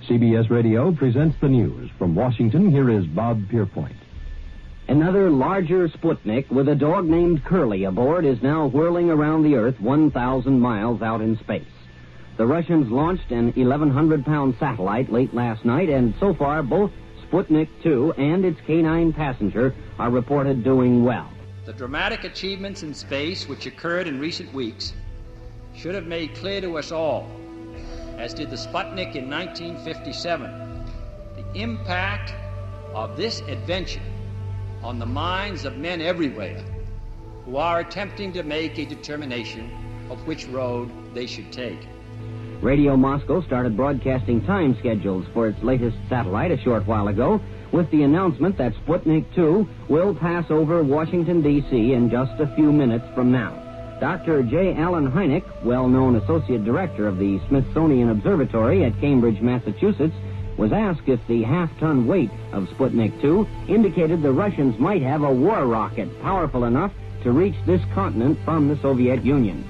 CBS Radio presents the news. From Washington, here is Bob Pierpoint. Another larger Sputnik with a dog named Curly aboard is now whirling around the Earth 1,000 miles out in space. The Russians launched an 1,100-pound satellite late last night, and so far both Sputnik 2 and its K-9 passenger are reported doing well. The dramatic achievements in space which occurred in recent weeks should have made clear to us all, as did the Sputnik in 1957, the impact of this adventure on the minds of men everywhere who are attempting to make a determination of which road they should take. Radio Moscow started broadcasting time schedules for its latest satellite a short while ago with the announcement that Sputnik 2 will pass over Washington, D.C. in just a few minutes from now. Dr. J. Allen Hynek, well-known associate director of the Smithsonian Observatory at Cambridge, Massachusetts, was asked if the half-ton weight of Sputnik 2 indicated the Russians might have a war rocket powerful enough to reach this continent from the Soviet Union.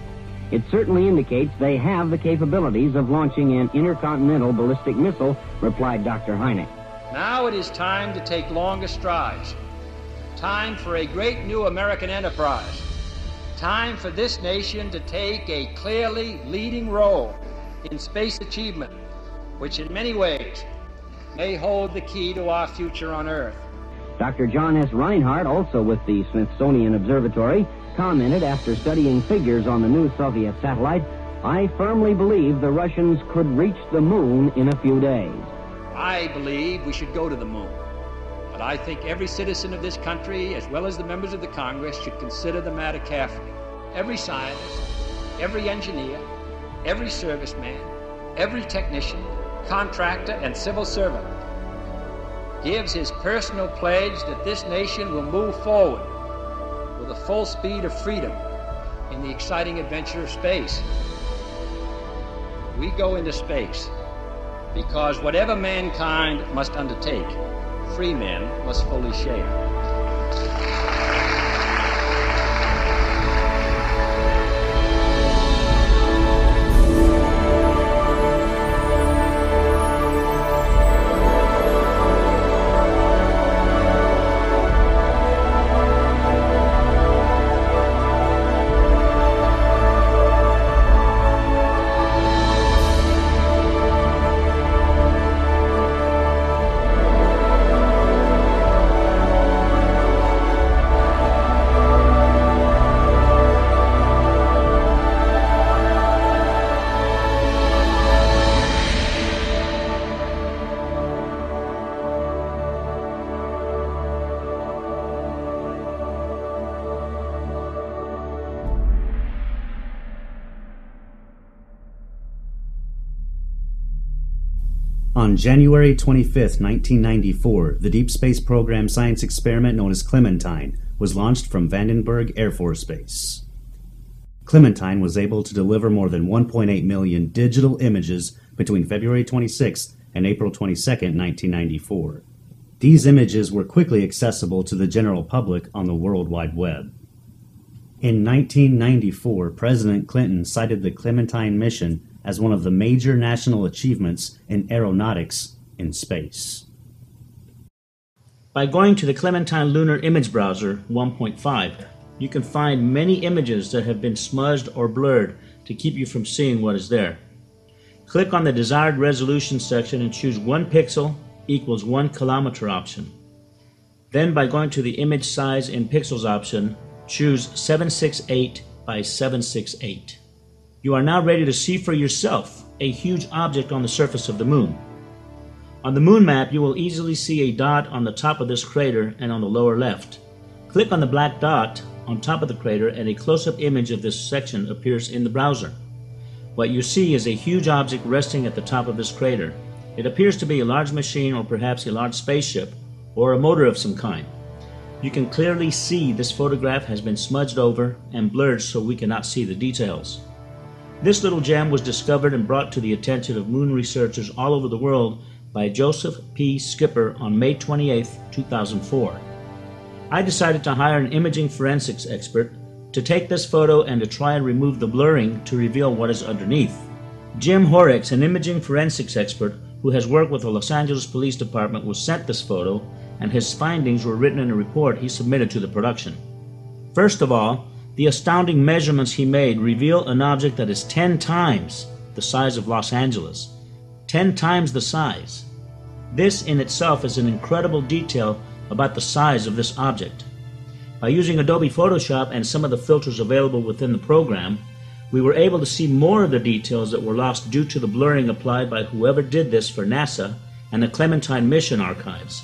It certainly indicates they have the capabilities of launching an intercontinental ballistic missile, replied Dr. Hynek. Now it is time to take longer strides. Time for a great new American enterprise. Time for this nation to take a clearly leading role in space achievement, which in many ways may hold the key to our future on Earth. Dr. John S. Reinhardt, also with the Smithsonian Observatory, commented after studying figures on the new Soviet satellite, "I firmly believe the Russians could reach the moon in a few days." I believe we should go to the moon, but I think every citizen of this country, as well as the members of the Congress, should consider the matter carefully. Every scientist, every engineer, every serviceman, every technician, contractor, and civil servant gives his personal pledge that this nation will move forward with the full speed of freedom in the exciting adventure of space. We go into space because whatever mankind must undertake, free men must fully share. On January 25, 1994, the Deep Space Program science experiment known as Clementine was launched from Vandenberg Air Force Base. Clementine was able to deliver more than 1.8 million digital images between February 26 and April 22, 1994. These images were quickly accessible to the general public on the World Wide Web. In 1994, President Clinton cited the Clementine mission as one of the major national achievements in aeronautics in space. By going to the Clementine Lunar Image Browser 1.5, you can find many images that have been smudged or blurred to keep you from seeing what is there. Click on the desired resolution section and choose 1 pixel equals 1 kilometer option. Then by going to the image size in pixels option, choose 768 by 768. You are now ready to see for yourself a huge object on the surface of the moon. On the moon map, you will easily see a dot on the top of this crater and on the lower left. Click on the black dot on top of the crater and a close-up image of this section appears in the browser. What you see is a huge object resting at the top of this crater. It appears to be a large machine or perhaps a large spaceship or a motor of some kind. You can clearly see this photograph has been smudged over and blurred so we cannot see the details. This little gem was discovered and brought to the attention of moon researchers all over the world by Joseph P. Skipper on May 28, 2004. I decided to hire an imaging forensics expert to take this photo and to try and remove the blurring to reveal what is underneath. Jim Horrocks, an imaging forensics expert, who has worked with the Los Angeles Police Department, was sent this photo, and his findings were written in a report he submitted to the production. First of all, the astounding measurements he made reveal an object that is 10 times the size of Los Angeles. 10 times the size. This in itself is an incredible detail about the size of this object. By using Adobe Photoshop and some of the filters available within the program, we were able to see more of the details that were lost due to the blurring applied by whoever did this for NASA and the Clementine mission archives.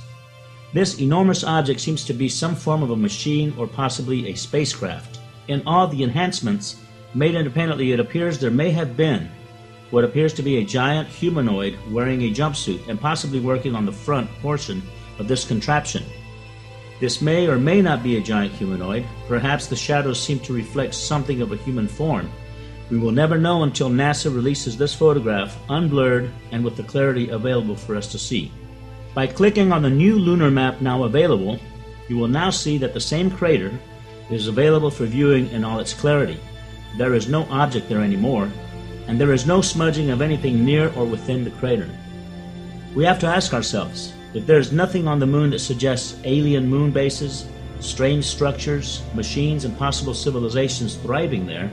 This enormous object seems to be some form of a machine or possibly a spacecraft. In all the enhancements made independently, it appears there may have been what appears to be a giant humanoid wearing a jumpsuit and possibly working on the front portion of this contraption. This may or may not be a giant humanoid. Perhaps the shadows seem to reflect something of a human form. We will never know until NASA releases this photograph unblurred and with the clarity available for us to see. By clicking on the new lunar map now available, you will now see that the same crater is available for viewing in all its clarity. There is no object there anymore, and there is no smudging of anything near or within the crater. We have to ask ourselves, if there is nothing on the moon that suggests alien moon bases, strange structures, machines, and possible civilizations thriving there,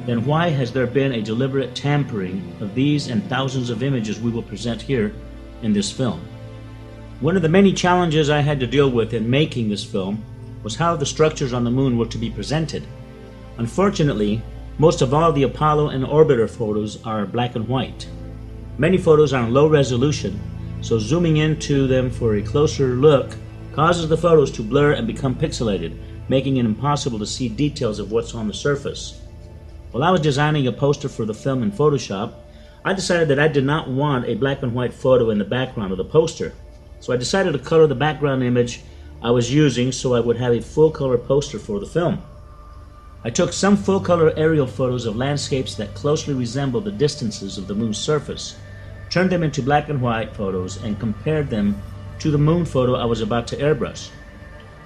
then why has there been a deliberate tampering of these and thousands of images we will present here in this film? One of the many challenges I had to deal with in making this film was how the structures on the moon were to be presented. Unfortunately, most of all the Apollo and Orbiter photos are black and white. Many photos are in low resolution, so zooming into them for a closer look causes the photos to blur and become pixelated, making it impossible to see details of what's on the surface. While I was designing a poster for the film in Photoshop, I decided that I did not want a black and white photo in the background of the poster. So I decided to color the background image I was using so I would have a full color poster for the film. I took some full color aerial photos of landscapes that closely resemble the distances of the moon's surface, turned them into black and white photos, and compared them to the moon photo I was about to airbrush.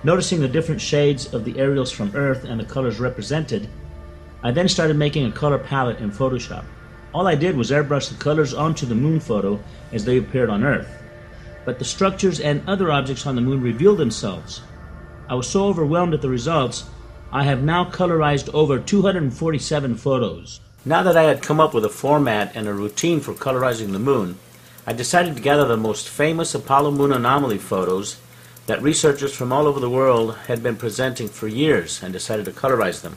Noticing the different shades of the aerials from Earth and the colors represented, I then started making a color palette in Photoshop. All I did was airbrush the colors onto the moon photo as they appeared on Earth. But the structures and other objects on the moon revealed themselves. I was so overwhelmed at the results, I have now colorized over 247 photos. Now that I had come up with a format and a routine for colorizing the moon, I decided to gather the most famous Apollo moon anomaly photos that researchers from all over the world had been presenting for years and decided to colorize them.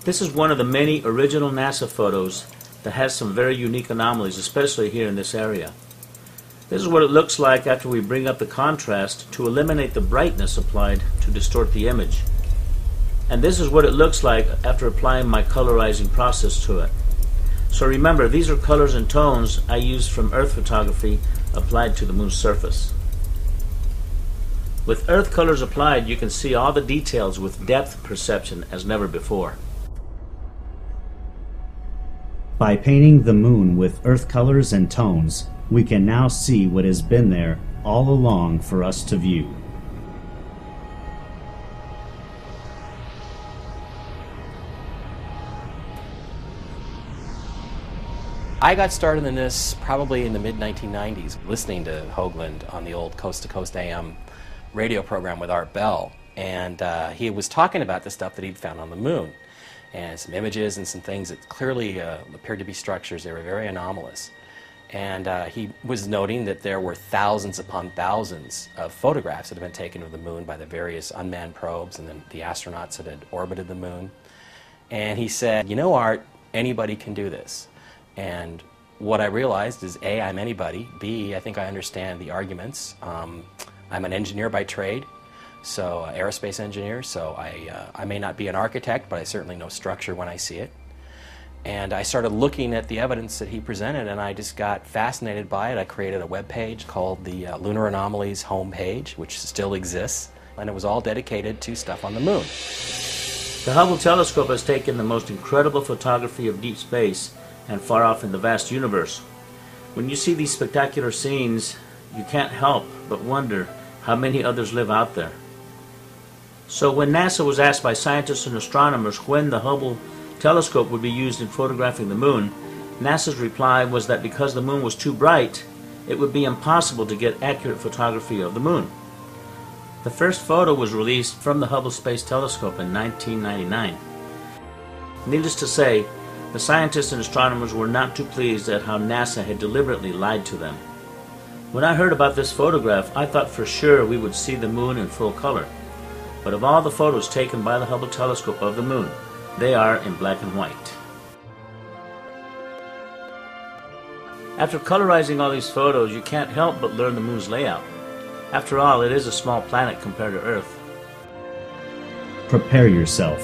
This is one of the many original NASA photos that has some very unique anomalies, especially here in this area. This is what it looks like after we bring up the contrast to eliminate the brightness applied to distort the image. And this is what it looks like after applying my colorizing process to it. So remember, these are colors and tones I used from Earth photography applied to the moon's surface. With Earth colors applied, you can see all the details with depth perception as never before. By painting the moon with Earth colors and tones, we can now see what has been there all along for us to view. I got started in this probably in the mid-1990s, listening to Hoagland on the old Coast to Coast AM radio program with Art Bell. And he was talking about the stuff that he'd found on the moon, and some images and some things that clearly appeared to be structures. They were very anomalous. And he was noting that there were thousands upon thousands of photographs that had been taken of the moon by the various unmanned probes and then the astronauts that had orbited the moon. And he said, you know, Art, anybody can do this. And what I realized is, A, I'm anybody. B, I think I understand the arguments. I'm an engineer by trade, so aerospace engineer, so I may not be an architect, but I certainly know structure when I see it. And I started looking at the evidence that he presented, and I just got fascinated by it. I created a web page called the Lunar Anomalies homepage, which still exists, and it was all dedicated to stuff on the moon. The Hubble telescope has taken the most incredible photography of deep space and far off in the vast universe. When you see these spectacular scenes, you can't help but wonder how many others live out there. So when NASA was asked by scientists and astronomers when the Hubble telescope would be used in photographing the moon, NASA's reply was that because the moon was too bright, it would be impossible to get accurate photography of the moon. The first photo was released from the Hubble Space Telescope in 1999. Needless to say, the scientists and astronomers were not too pleased at how NASA had deliberately lied to them. When I heard about this photograph, I thought for sure we would see the moon in full color. But of all the photos taken by the Hubble telescope of the moon, they are in black and white. After colorizing all these photos, you can't help but learn the moon's layout. After all, it is a small planet compared to Earth. Prepare yourself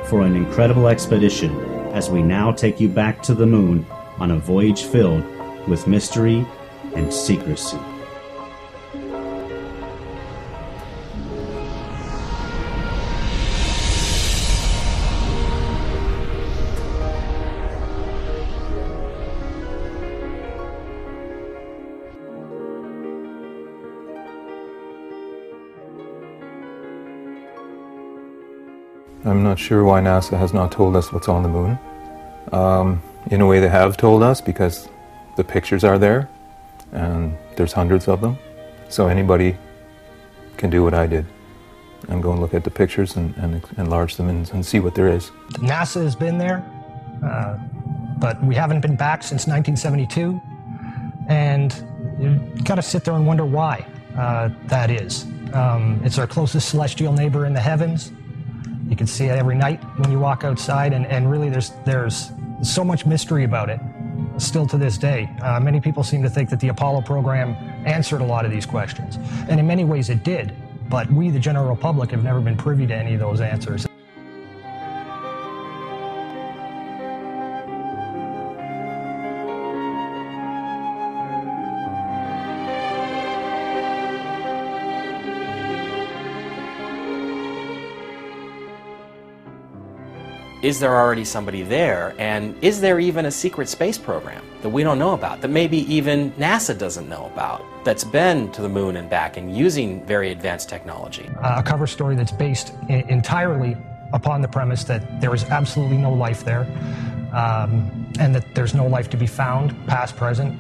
for an incredible expedition as we now take you back to the moon on a voyage filled with mystery and secrecy. I'm not sure why NASA has not told us what's on the moon. In a way they have told us, because the pictures are there and there's hundreds of them. So anybody can do what I did and go and look at the pictures and enlarge them and see what there is. NASA has been there, but we haven't been back since 1972. And you've got to sit there and wonder why that is. It's our closest celestial neighbor in the heavens. You can see it every night when you walk outside, and really there's so much mystery about it still to this day. Many people seem to think that the Apollo program answered a lot of these questions, and in many ways it did, but we, the general public, have never been privy to any of those answers. Is there already somebody there? And is there even a secret space program that we don't know about, that maybe even NASA doesn't know about, that's been to the moon and back and using very advanced technology? A cover story that's based entirely upon the premise that there is absolutely no life there, and that there's no life to be found, past, present,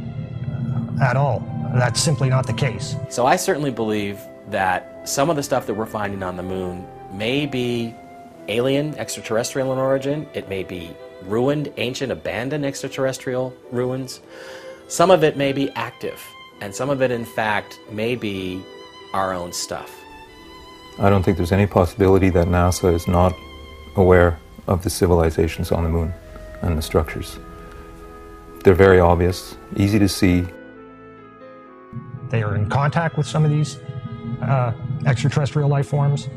at all. That's simply not the case. So I certainly believe that some of the stuff that we're finding on the moon may be alien, extraterrestrial in origin. It may be ruined, ancient, abandoned extraterrestrial ruins. Some of it may be active, and some of it, in fact, may be our own stuff. I don't think there's any possibility that NASA is not aware of the civilizations on the moon and the structures. They're very obvious, easy to see. They are in contact with some of these extraterrestrial life forms,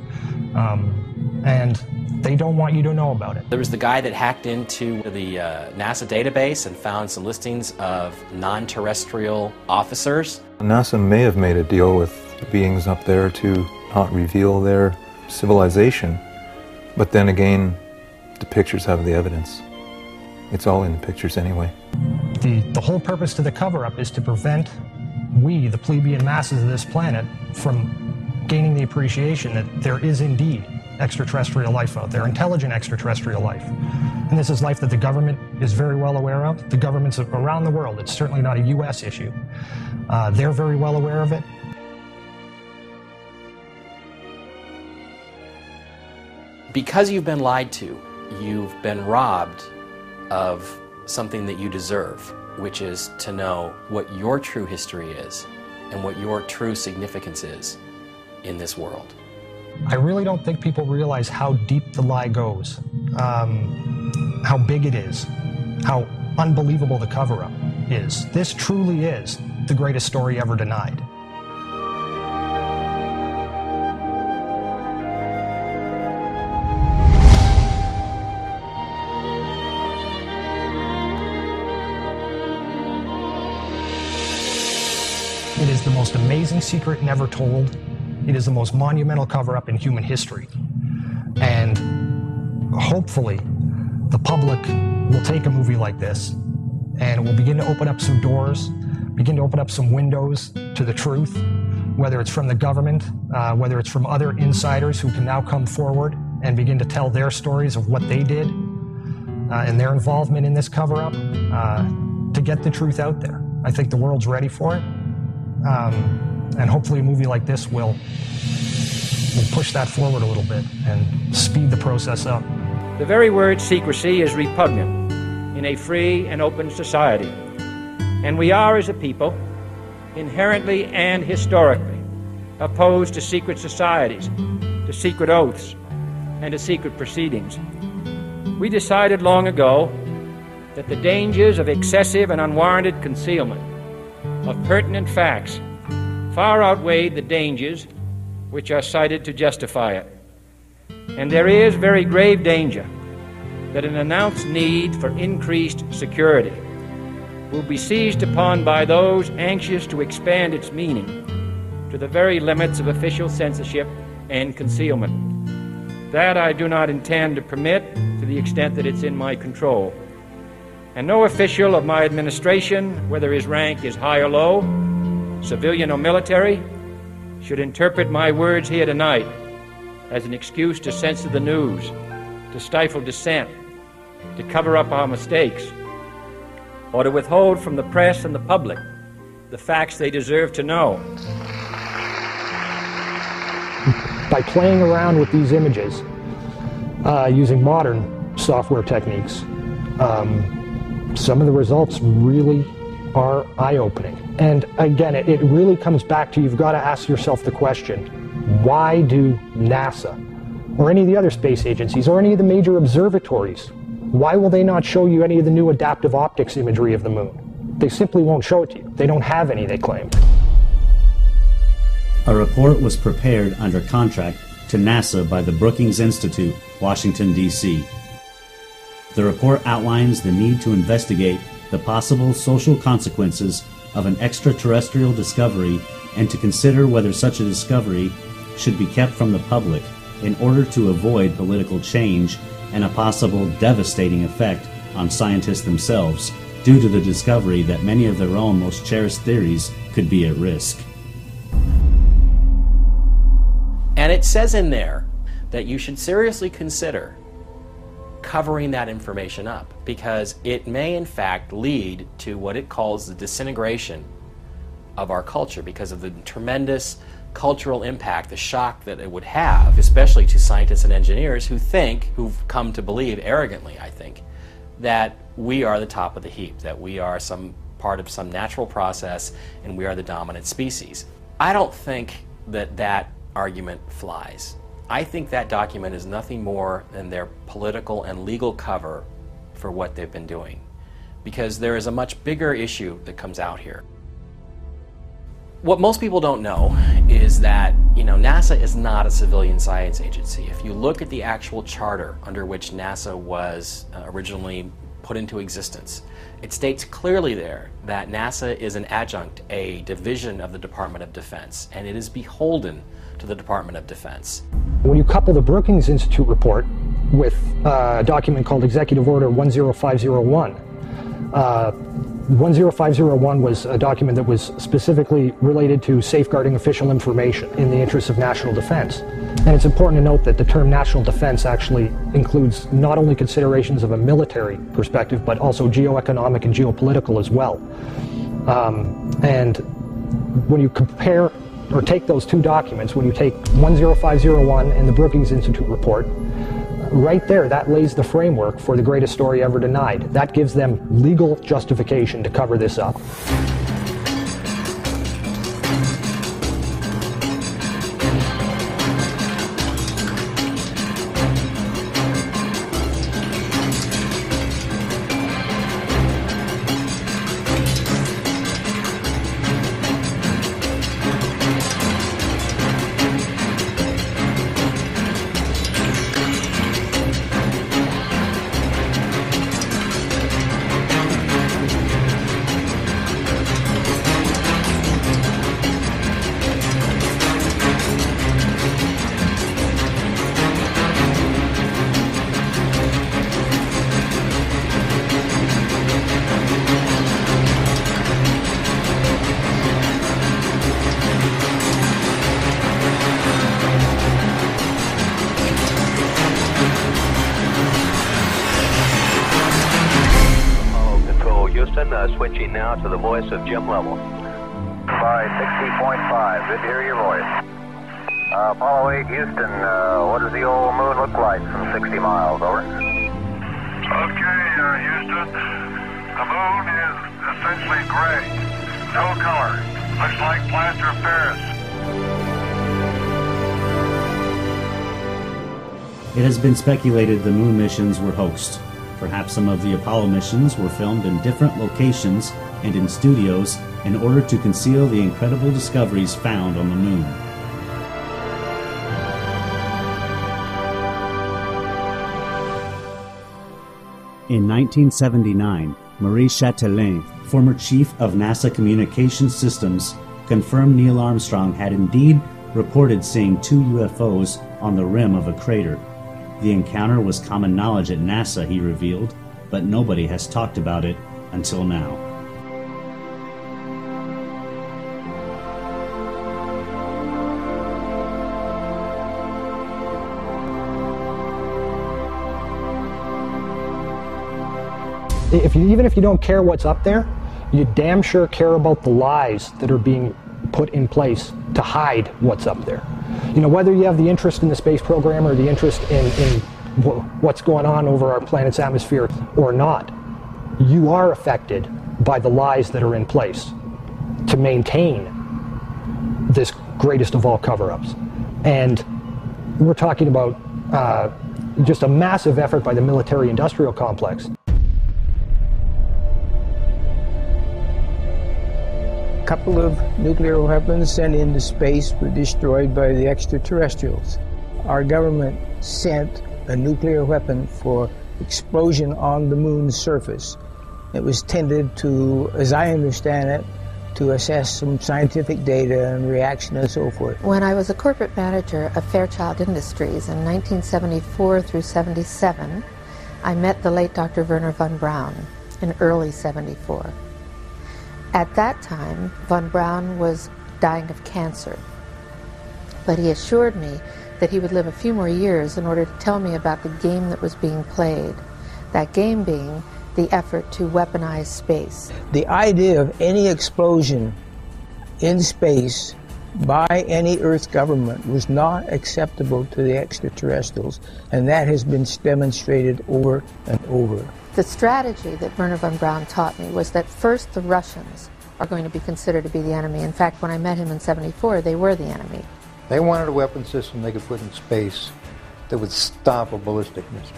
and they don't want you to know about it. There was the guy that hacked into the NASA database and found some listings of non-terrestrial officers. NASA may have made a deal with beings up there to not reveal their civilization, but then again, the pictures have the evidence. It's all in the pictures anyway. The whole purpose to the cover-up is to prevent we, the plebeian masses of this planet, from gaining the appreciation that there is indeed extraterrestrial life out there, intelligent extraterrestrial life. And this is life that the government is very well aware of. The governments around the world, it's certainly not a U.S. issue. They're very well aware of it. Because you've been lied to, you've been robbed of something that you deserve, which is to know what your true history is and what your true significance is in this world. I really don't think people realize how deep the lie goes, how big it is, how unbelievable the cover-up is. This truly is the greatest story ever denied. It is the most amazing secret never told. It is the most monumental cover-up in human history. And hopefully, the public will take a movie like this and it will begin to open up some doors, begin to open up some windows to the truth, whether it's from the government, whether it's from other insiders who can now come forward and begin to tell their stories of what they did and their involvement in this cover-up to get the truth out there. I think the world's ready for it. And hopefully a movie like this will push that forward a little bit and speed the process up. The very word secrecy is repugnant in a free and open society. And we are, as a people, inherently and historically opposed to secret societies, to secret oaths, and to secret proceedings. We decided long ago that the dangers of excessive and unwarranted concealment of pertinent facts far outweighed the dangers which are cited to justify it. And there is very grave danger that an announced need for increased security will be seized upon by those anxious to expand its meaning to the very limits of official censorship and concealment. That I do not intend to permit to the extent that it's in my control. And no official of my administration, whether his rank is high or low, civilian or military, should interpret my words here tonight as an excuse to censor the news, to stifle dissent, to cover up our mistakes, or to withhold from the press and the public the facts they deserve to know. By playing around with these images, using modern software techniques, some of the results really are eye-opening. And again, it really comes back to, you've got to ask yourself the question, why do NASA, or any of the other space agencies, or any of the major observatories, why will they not show you any of the new adaptive optics imagery of the moon? They simply won't show it to you. They don't have any, they claim. A report was prepared under contract to NASA by the Brookings Institute, Washington, D.C. The report outlines the need to investigate the possible social consequences of an extraterrestrial discovery and to consider whether such a discovery should be kept from the public in order to avoid political change and a possible devastating effect on scientists themselves due to the discovery that many of their own most cherished theories could be at risk. And it says in there that you should seriously consider covering that information up, because it may in fact lead to what it calls the disintegration of our culture because of the tremendous cultural impact, the shock that it would have, especially to scientists and engineers who've come to believe arrogantly, I think, that we are the top of the heap, that we are some part of some natural process and we are the dominant species. I don't think that that argument flies. I think that document is nothing more than their political and legal cover for what they've been doing, because there is a much bigger issue that comes out here. What most people don't know is that, NASA is not a civilian science agency. If you look at the actual charter under which NASA was originally put into existence, it states clearly there that NASA is an adjunct, a division of the Department of Defense, and it is beholden to the Department of Defense. When you couple the Brookings Institute report with a document called Executive Order 10501, 10501 was a document that was specifically related to safeguarding official information in the interests of national defense. And it's important to note that the term national defense actually includes not only considerations of a military perspective, but also geoeconomic and geopolitical as well. And when you compare or take those two documents, when you take 10501 and the Brookings Institute report, right there, that lays the framework for the greatest story ever denied. That gives them legal justification to cover this up. Switching now to the voice of Jim Lovell. by 60.5. Good to hear your voice. Apollo 8, Houston, what does the old moon look like from 60 miles? Over. Okay, Houston. The moon is essentially gray. No color. Looks like plaster of Paris. It has been speculated the moon missions were hoaxed. Perhaps some of the Apollo missions were filmed in different locations and in studios in order to conceal the incredible discoveries found on the moon. In 1979, Marie Chatelain, former chief of NASA Communications Systems, confirmed Neil Armstrong had indeed reported seeing 2 UFOs on the rim of a crater. The encounter was common knowledge at NASA, he revealed, but nobody has talked about it until now. Even if you don't care what's up there, you damn sure care about the lies that are being put in place to hide what's up there. You know, whether you have the interest in the space program or the interest in what's going on over our planet's atmosphere or not, you are affected by the lies that are in place to maintain this greatest of all cover-ups. And we're talking about just a massive effort by the military-industrial complex. A couple of nuclear weapons sent into space were destroyed by the extraterrestrials. Our government sent a nuclear weapon for explosion on the moon's surface. It was tended to, as I understand it, to assess some scientific data and reaction and so forth. When I was a corporate manager of Fairchild Industries in 1974 through 77, I met the late Dr. Werner von Braun in early 74. At that time, von Braun was dying of cancer, but he assured me that he would live a few more years in order to tell me about the game that was being played, that game being the effort to weaponize space. The idea of any explosion in space by any Earth government was not acceptable to the extraterrestrials, and that has been demonstrated over and over. The strategy that Werner von Braun taught me was that first the Russians are going to be considered to be the enemy. In fact, when I met him in 74, they were the enemy. They wanted a weapon system they could put in space that would stop a ballistic missile.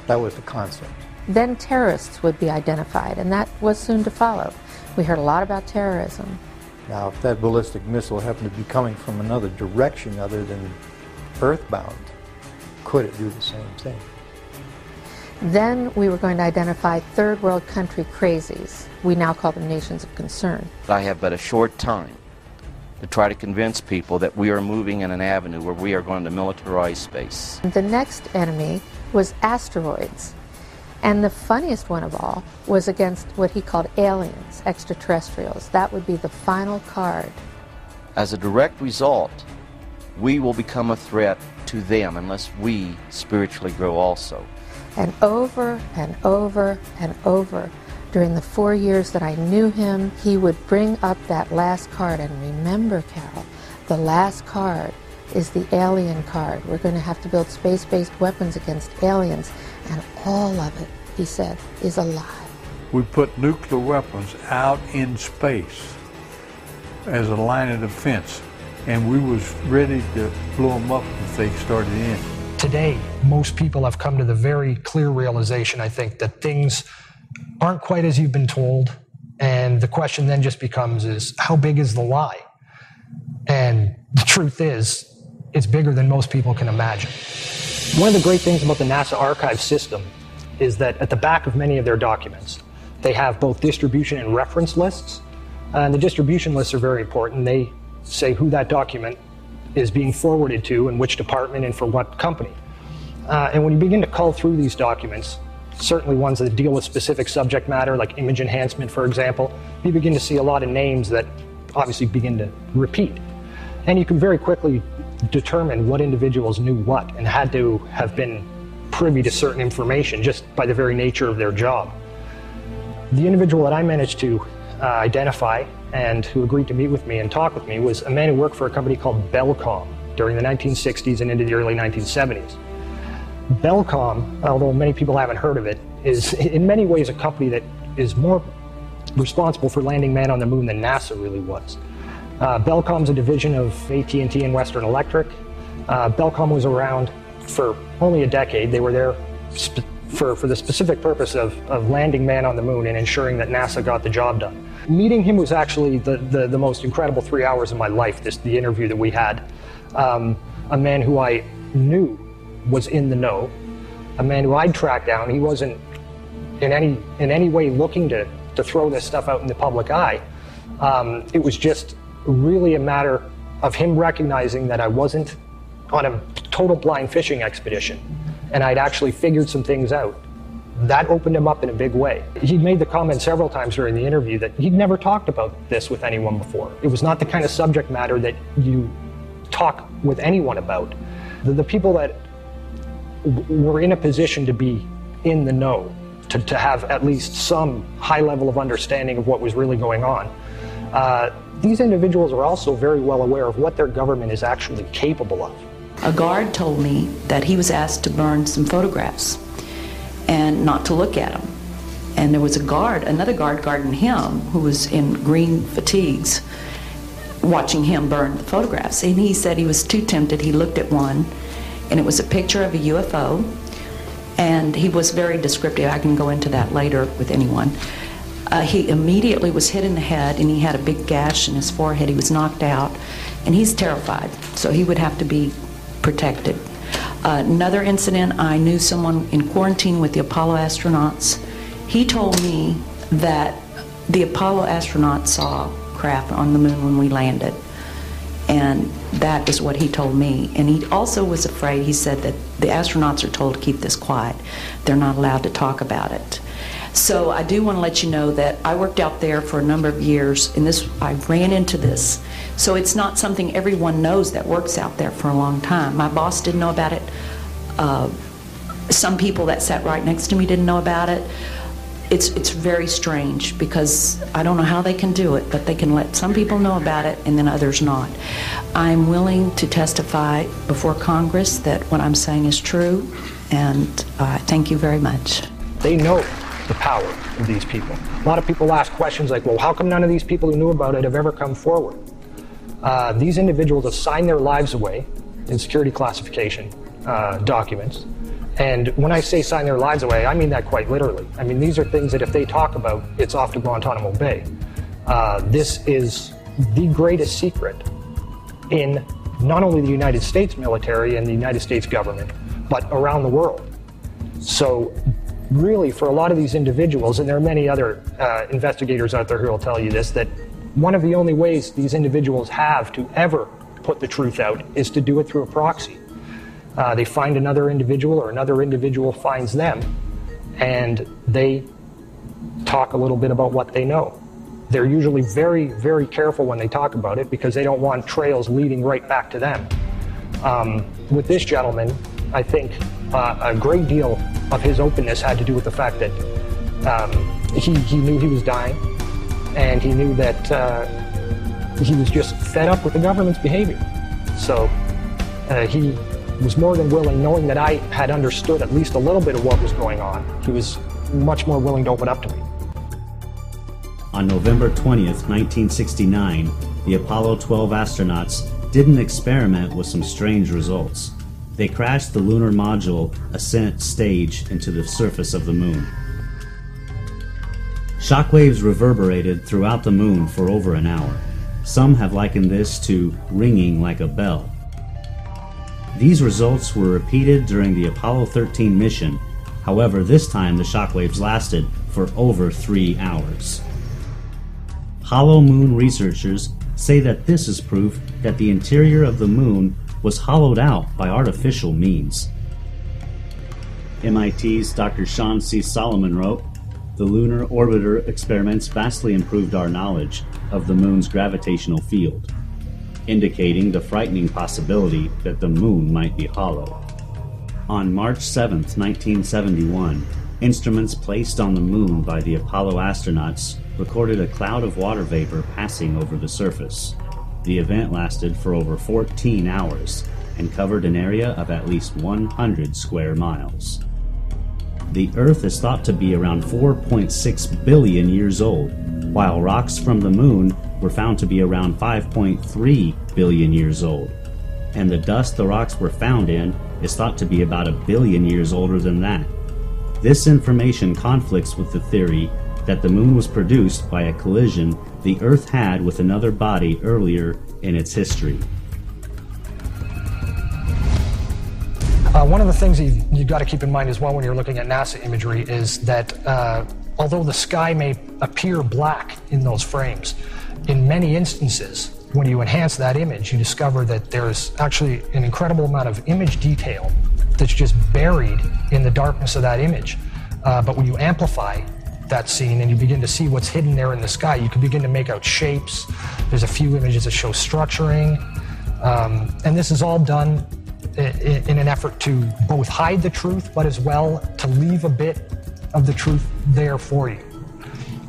That was the concept. Then terrorists would be identified, and that was soon to follow. We heard a lot about terrorism. Now, if that ballistic missile happened to be coming from another direction other than earthbound, could it do the same thing? Then we were going to identify third world country crazies. We now call them nations of concern. I have but a short time to try to convince people that we are moving in an avenue where we are going to militarize space. The next enemy was asteroids. And the funniest one of all was against what he called aliens, extraterrestrials. That would be the final card. As a direct result, we will become a threat to them unless we spiritually grow also. And over and over and over, during the 4 years that I knew him, he would bring up that last card. And remember, Carol, the last card is the alien card. We're going to have to build space-based weapons against aliens. And all of it, he said, is a lie. We put nuclear weapons out in space as a line of defense. And we was ready to blow them up if they started in. Today, most people have come to the very clear realization, I think, that things aren't quite as you've been told. And the question then just becomes is, how big is the lie? And the truth is, it's bigger than most people can imagine. One of the great things about the NASA archive system is that at the back of many of their documents, they have both distribution and reference lists. And the distribution lists are very important. They say who that document is being forwarded to and which department and for what company. And when you begin to cull through these documents, certainly ones that deal with specific subject matter, like image enhancement, for example, you begin to see a lot of names that obviously begin to repeat. And you can very quickly determine what individuals knew what and had to have been privy to certain information just by the very nature of their job. The individual that I managed to identify and who agreed to meet with me and talk with me was a man who worked for a company called Bellcom during the 1960s and into the early 1970s. Bellcom, although many people haven't heard of it, is in many ways a company that is more responsible for landing man on the moon than NASA really was. Bellcom's a division of AT&T and Western Electric. Bellcom was around for only a decade. They were there for the specific purpose of landing man on the moon and ensuring that NASA got the job done. Meeting him was actually the most incredible 3 hours of my life, the interview that we had. A man who I knew was in the know, a man who I'd tracked down. He wasn't in any way looking to throw this stuff out in the public eye. It was just really a matter of him recognizing that I wasn't on a total blind fishing expedition, and I'd actually figured some things out. That opened him up in a big way. He made the comment several times during the interview that he'd never talked about this with anyone before. It was not the kind of subject matter that you talk with anyone about. The people that were in a position to be in the know, to have at least some high level of understanding of what was really going on, these individuals are also very well aware of what their government is actually capable of. A guard told me that he was asked to burn some photographs and not to look at them. And there was another guard guarding him, who was in green fatigues, watching him burn the photographs. And he said he was too tempted. He looked at one, and it was a picture of a UFO, and he was very descriptive. I can go into that later with anyone. He immediately was hit in the head, and he had a big gash in his forehead. He was knocked out, and he's terrified, so he would have to be protected. Another incident, I knew someone in quarantine with the Apollo astronauts. He told me that the Apollo astronauts saw craft on the moon when we landed. And that is what he told me. And he also was afraid, he said that the astronauts are told to keep this quiet. They're not allowed to talk about it. So I do want to let you know that I worked out there for a number of years, and I ran into this. So it's not something everyone knows that works out there for a long time. My boss didn't know about it. Some people that sat right next to me didn't know about it. It's very strange, because I don't know how they can do it, but they can let some people know about it and then others not. I'm willing to testify before Congress that what I'm saying is true, and thank you very much. They know the power of these people. A lot of people ask questions like, well, how come none of these people who knew about it have ever come forward? These individuals have signed their lives away in security classification documents. And when I say sign their lives away, I mean that quite literally. I mean, these are things that if they talk about, it's off to Guantanamo Bay. This is the greatest secret in not only the United States military and the United States government, but around the world. So really, for a lot of these individuals, and there are many other investigators out there who will tell you this, that one of the only ways these individuals have to ever put the truth out is to do it through a proxy. They find another individual, or another individual finds them, and they talk a little bit about what they know. They're usually very, very careful when they talk about it, because they don't want trails leading right back to them. With this gentleman, I think a great deal of his openness had to do with the fact that he knew he was dying, and he knew that he was just fed up with the government's behavior. So he was more than willing, knowing that I had understood at least a little bit of what was going on, he was much more willing to open up to me. On November 20th, 1969, the Apollo 12 astronauts did an experiment with some strange results. They crashed the lunar module ascent stage into the surface of the moon. Shockwaves reverberated throughout the moon for over an hour. Some have likened this to ringing like a bell. These results were repeated during the Apollo 13 mission. However, this time the shockwaves lasted for over 3 hours. Hollow moon researchers say that this is proof that the interior of the moon was hollowed out by artificial means. MIT's Dr. Sean C. Solomon wrote, "The lunar orbiter experiments vastly improved our knowledge of the moon's gravitational field, indicating the frightening possibility that the moon might be hollow." On March 7, 1971, instruments placed on the moon by the Apollo astronauts recorded a cloud of water vapor passing over the surface. The event lasted for over 14 hours and covered an area of at least 100 square miles. The Earth is thought to be around 4.6 billion years old, while rocks from the Moon were found to be around 5.3 billion years old, and the dust the rocks were found in is thought to be about 1 billion years older than that. This information conflicts with the theory that the Moon was produced by a collision the Earth had with another body earlier in its history. One of the things you've got to keep in mind as well when you're looking at NASA imagery is that although the sky may appear black in those frames, in many instances, when you enhance that image, you discover that there's actually an incredible amount of image detail that's just buried in the darkness of that image. But when you amplify that scene and you begin to see what's hidden there in the sky, you can begin to make out shapes. There's a few images that show structuring. And this is all done in an effort to both hide the truth, but as well to leave a bit of the truth there for you.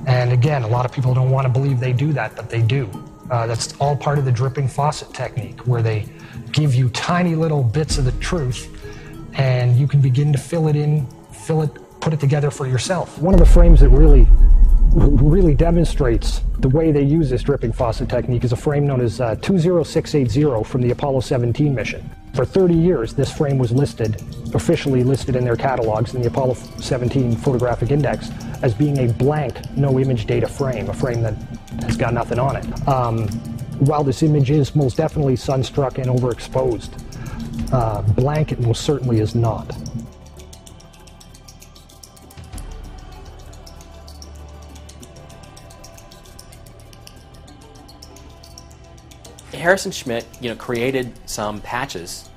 And again, a lot of people don't want to believe they do that, but they do. That's all part of the dripping faucet technique, where they give you tiny little bits of the truth, and you can begin to fill it, put it together for yourself. One of the frames that really demonstrates the way they use this dripping faucet technique is a frame known as 20680 from the Apollo 17 mission. For 30 years, this frame was officially listed in their catalogs in the Apollo 17 Photographic Index as being a blank, no image data frame, a frame that has got nothing on it. While this image is most definitely sunstruck and overexposed, blank it most certainly is not. Harrison Schmitt, created some patches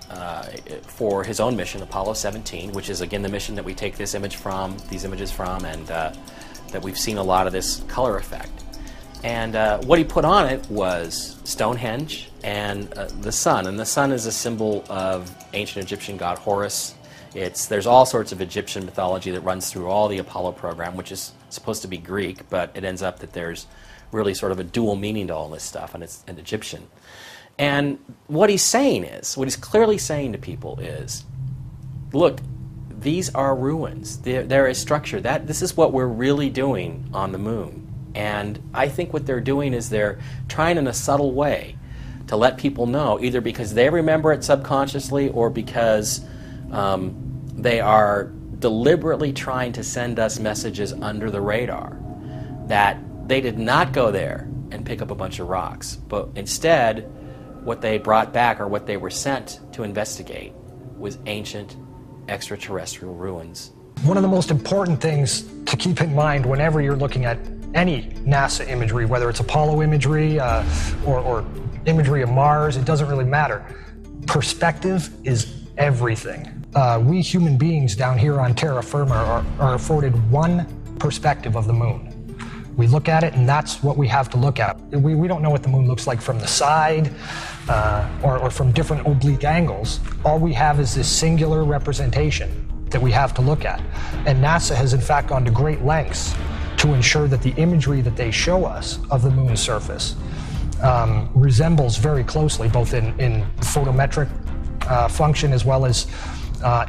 for his own mission, Apollo 17, which is again the mission that we take these images from, and that we've seen a lot of this color effect. And what he put on it was Stonehenge and the sun. And the sun is a symbol of ancient Egyptian god Horus. There's all sorts of Egyptian mythology that runs through all the Apollo program, which is supposed to be Greek, but it ends up that there's really sort of a dual meaning to all this stuff, and it's an Egyptian. And what he's clearly saying to people is, look, these are ruins. There is structure. This is what we're really doing on the moon. And I think what they're doing is they're trying in a subtle way to let people know, either because they remember it subconsciously or because they are deliberately trying to send us messages under the radar that they did not go there and pick up a bunch of rocks, but instead what they brought back, or what they were sent to investigate, was ancient extraterrestrial ruins. One of the most important things to keep in mind whenever you're looking at any NASA imagery, whether it's Apollo imagery or imagery of Mars, it doesn't really matter. Perspective is everything. We human beings down here on terra firma are afforded one perspective of the moon. We look at it, and that's what we have to look at. We don't know what the moon looks like from the side or from different oblique angles. All we have is this singular representation that we have to look at. And NASA has in fact gone to great lengths to ensure that the imagery that they show us of the moon's surface resembles very closely, both in photometric function as well as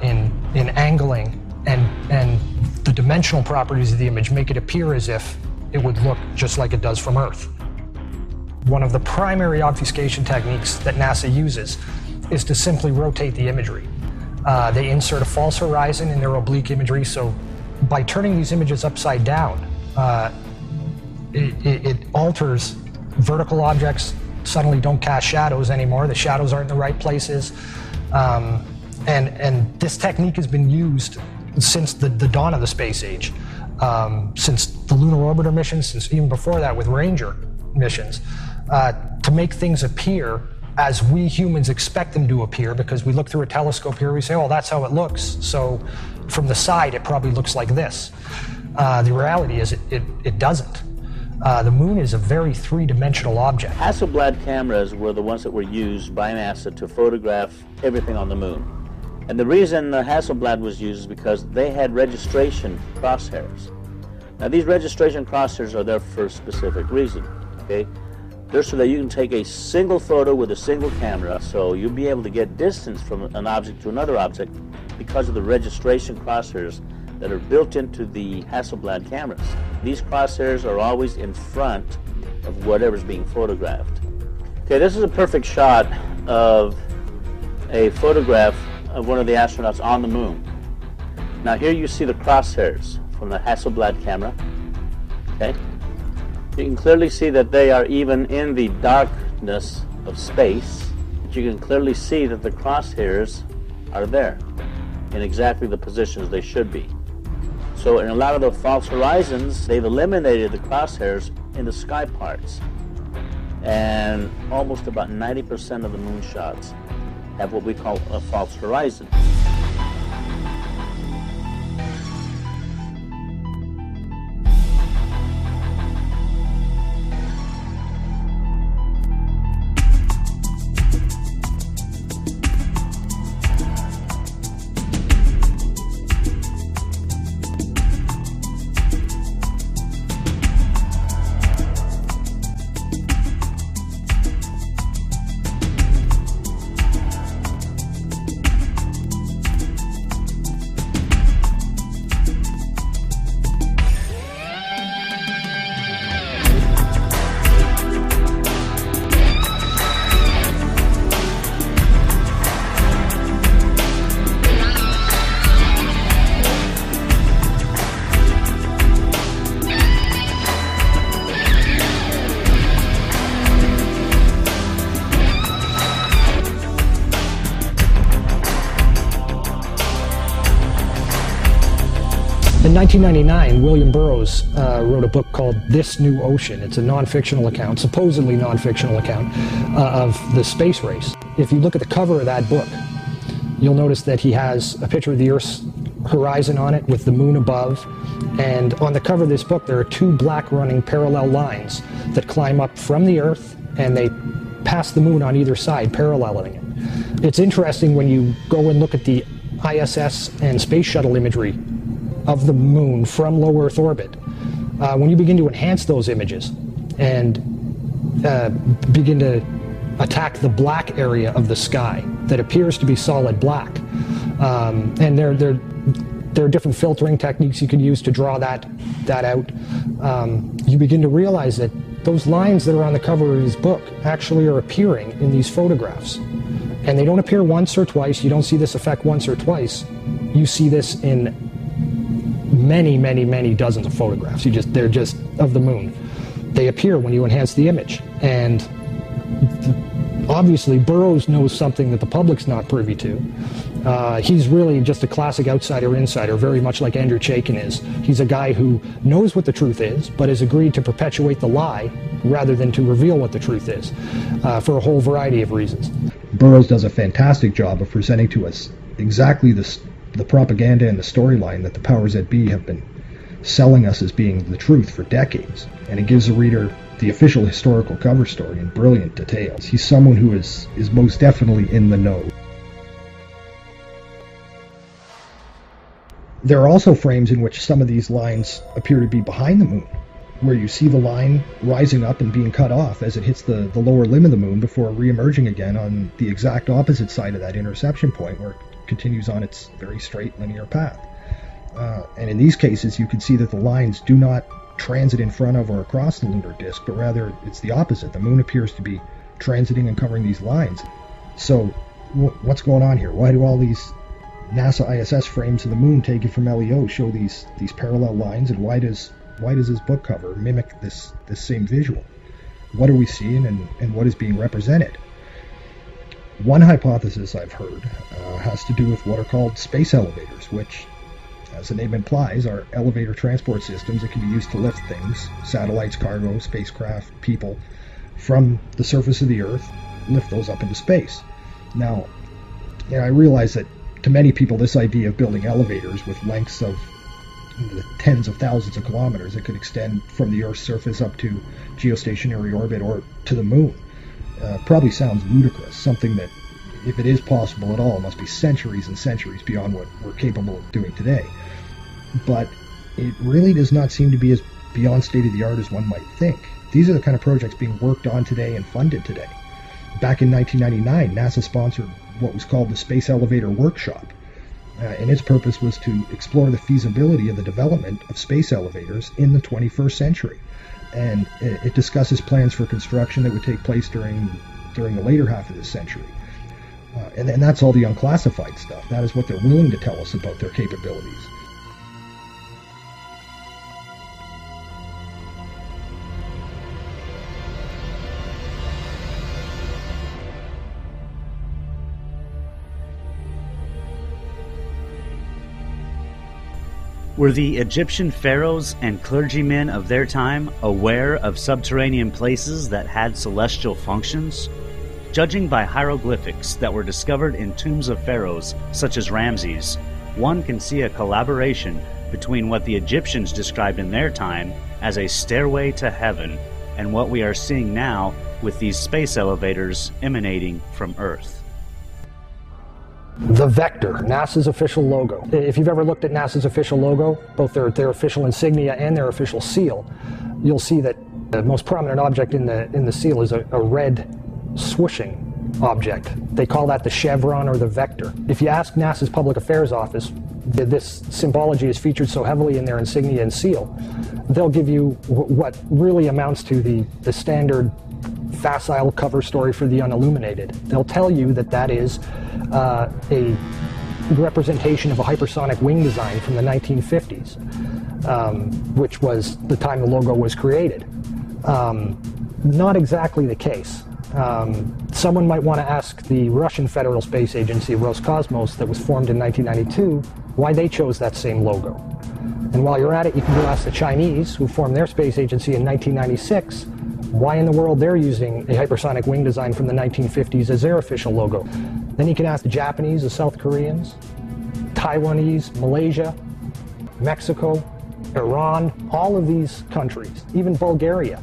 in angling, and the dimensional properties of the image make it appear as if it would look just like it does from Earth. One of the primary obfuscation techniques that NASA uses is to simply rotate the imagery. They insert a false horizon in their oblique imagery, so by turning these images upside down, it alters vertical objects, suddenly don't cast shadows anymore. The shadows aren't in the right places. And this technique has been used since the dawn of the space age. Since the lunar orbiter missions, since even before that with Ranger missions, to make things appear as we humans expect them to appear, because we look through a telescope here, we say, oh, that's how it looks, so from the side it probably looks like this. The reality is it doesn't. The moon is a very three-dimensional object. Hasselblad cameras were the ones that were used by NASA to photograph everything on the moon. And the reason Hasselblad was used is because they had registration crosshairs. Now these registration crosshairs are there for a specific reason, okay? They're so that you can take a single photo with a single camera, so you'll be able to get distance from an object to another object because of the registration crosshairs that are built into the Hasselblad cameras. These crosshairs are always in front of whatever's being photographed. Okay, this is a perfect shot of a photograph of one of the astronauts on the moon. Now here you see the crosshairs from the Hasselblad camera. Okay, you can clearly see that they are even in the darkness of space. But you can clearly see that the crosshairs are there in exactly the positions they should be. So in a lot of the false horizons, they've eliminated the crosshairs in the sky parts. And almost about 90% of the moon shots have what we call a false horizon. In 1999, William Burroughs wrote a book called This New Ocean. It's a non-fictional account, supposedly non-fictional account, of the space race. If you look at the cover of that book, you'll notice that he has a picture of the Earth's horizon on it with the moon above. And on the cover of this book, there are two black running parallel lines that climb up from the Earth, and they pass the moon on either side, paralleling it. It's interesting when you go and look at the ISS and space shuttle imagery of the moon from low Earth orbit. When you begin to enhance those images and begin to attack the black area of the sky that appears to be solid black, and there are different filtering techniques you can use to draw that out, you begin to realize that those lines that are on the cover of his book actually are appearing in these photographs. And they don't appear once or twice. You don't see this effect once or twice. You see this in many, many, many dozens of photographs. They're just of the moon. They appear when you enhance the image. And obviously Burroughs knows something that the public's not privy to. He's really just a classic outsider-insider, very much like Andrew Chaikin is. He's a guy who knows what the truth is, but has agreed to perpetuate the lie rather than to reveal what the truth is, for a whole variety of reasons. Burroughs does a fantastic job of presenting to us exactly the propaganda and the storyline that the powers that be have been selling us as being the truth for decades. And it gives the reader the official historical cover story in brilliant details. He's someone who is most definitely in the know. There are also frames in which some of these lines appear to be behind the moon, where you see the line rising up and being cut off as it hits the lower limb of the moon before re-emerging again on the exact opposite side of that interception point, where it continues on its very straight linear path. And in these cases, you can see that the lines do not transit in front of or across the lunar disk, but rather it's the opposite. The moon appears to be transiting and covering these lines. So what's going on here? Why do all these NASA ISS frames of the moon taken from LEO show these parallel lines, and why does this book cover mimic this same visual? What are we seeing, and what is being represented? One hypothesis I've heard has to do with what are called space elevators, which, as the name implies, are elevator transport systems that can be used to lift things, satellites, cargo, spacecraft, people, from the surface of the Earth, lift those up into space. Now, I realize that to many people this idea of building elevators with lengths of the tens of thousands of kilometers that could extend from the Earth's surface up to geostationary orbit or to the moon probably sounds ludicrous, something that, if it is possible at all, must be centuries and centuries beyond what we're capable of doing today. But it really does not seem to be as beyond state-of-the-art as one might think. These are the kind of projects being worked on today and funded today. Back in 1999, NASA sponsored what was called the Space Elevator Workshop, and its purpose was to explore the feasibility of the development of space elevators in the 21st century. And it discusses plans for construction that would take place during the later half of this century. And that's all the unclassified stuff. That is what they're willing to tell us about their capabilities. Were the Egyptian pharaohs and clergymen of their time aware of subterranean places that had celestial functions? Judging by hieroglyphics that were discovered in tombs of pharaohs, such as Ramses, one can see a collaboration between what the Egyptians described in their time as a stairway to heaven and what we are seeing now with these space elevators emanating from Earth. The Vector, NASA's official logo. If you've ever looked at NASA's official logo, both their official insignia and their official seal, you'll see that the most prominent object in the seal is a red swooshing object. They call that the chevron or the vector. If you ask NASA's Public Affairs Office, this symbology is featured so heavily in their insignia and seal, they'll give you what really amounts to the standard facile cover story for the unilluminated. They'll tell you that is a representation of a hypersonic wing design from the 1950s, which was the time the logo was created. Not exactly the case. Someone might want to ask the Russian Federal Space Agency, Roscosmos, that was formed in 1992, why they chose that same logo. And while you're at it, you can go ask the Chinese, who formed their space agency in 1996, why in the world they're using a hypersonic wing design from the 1950s as their official logo. Then you can ask the Japanese, the South Koreans, Taiwanese, Malaysia, Mexico, Iran, all of these countries, even Bulgaria.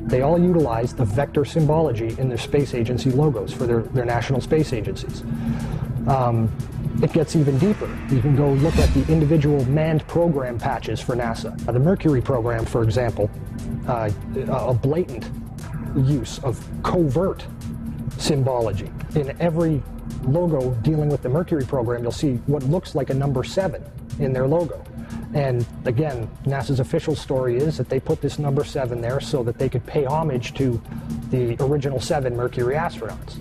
They all utilize the vector symbology in their space agency logos for their national space agencies. It gets even deeper. You can go look at the individual manned program patches for NASA. The Mercury program, for example, a blatant use of covert symbology. In every logo dealing with the Mercury program, you'll see what looks like a number 7 in their logo. And again, NASA's official story is that they put this number 7 there so that they could pay homage to the original 7 Mercury astronauts.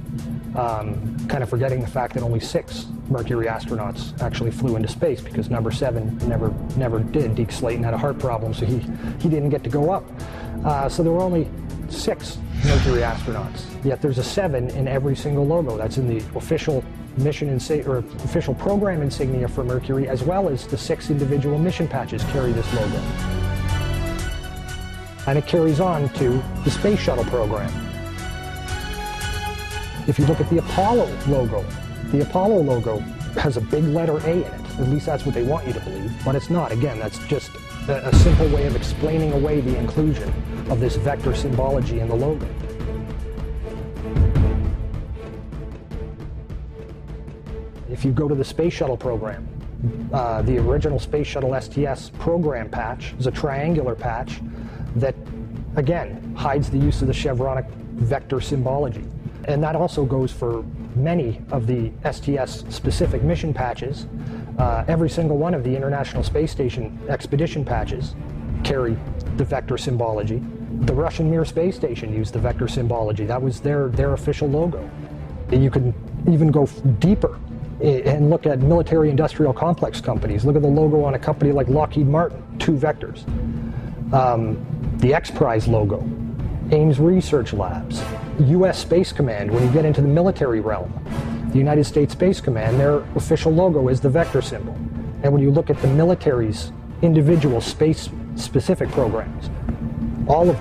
Kind of forgetting the fact that only 6 Mercury astronauts actually flew into space, because number 7 never did. Deke Slayton had a heart problem, so he didn't get to go up. So there were only 6 Mercury astronauts. Yet there's a 7 in every single logo. That's in the official mission or official program insignia for Mercury, as well as the 6 individual mission patches carry this logo. And it carries on to the Space Shuttle program. If you look at the Apollo logo has a big letter A in it. At least that's what they want you to believe, but it's not. Again, that's just a simple way of explaining away the inclusion of this vector symbology in the logo. If you go to the Space Shuttle program, the original Space Shuttle STS program patch is a triangular patch that, again, hides the use of the chevronic vector symbology. And that also goes for many of the STS-specific mission patches. Every single one of the International Space Station expedition patches carry the vector symbology. The Russian Mir space station used the vector symbology. That was their official logo. You can even go deeper and look at military-industrial complex companies. Look at the logo on a company like Lockheed Martin, 2 vectors. The X-Prize logo, Ames Research Labs, U.S. Space Command. When you get into the military realm, the United States Space Command, their official logo is the vector symbol. And when you look at the military's individual space-specific programs, all of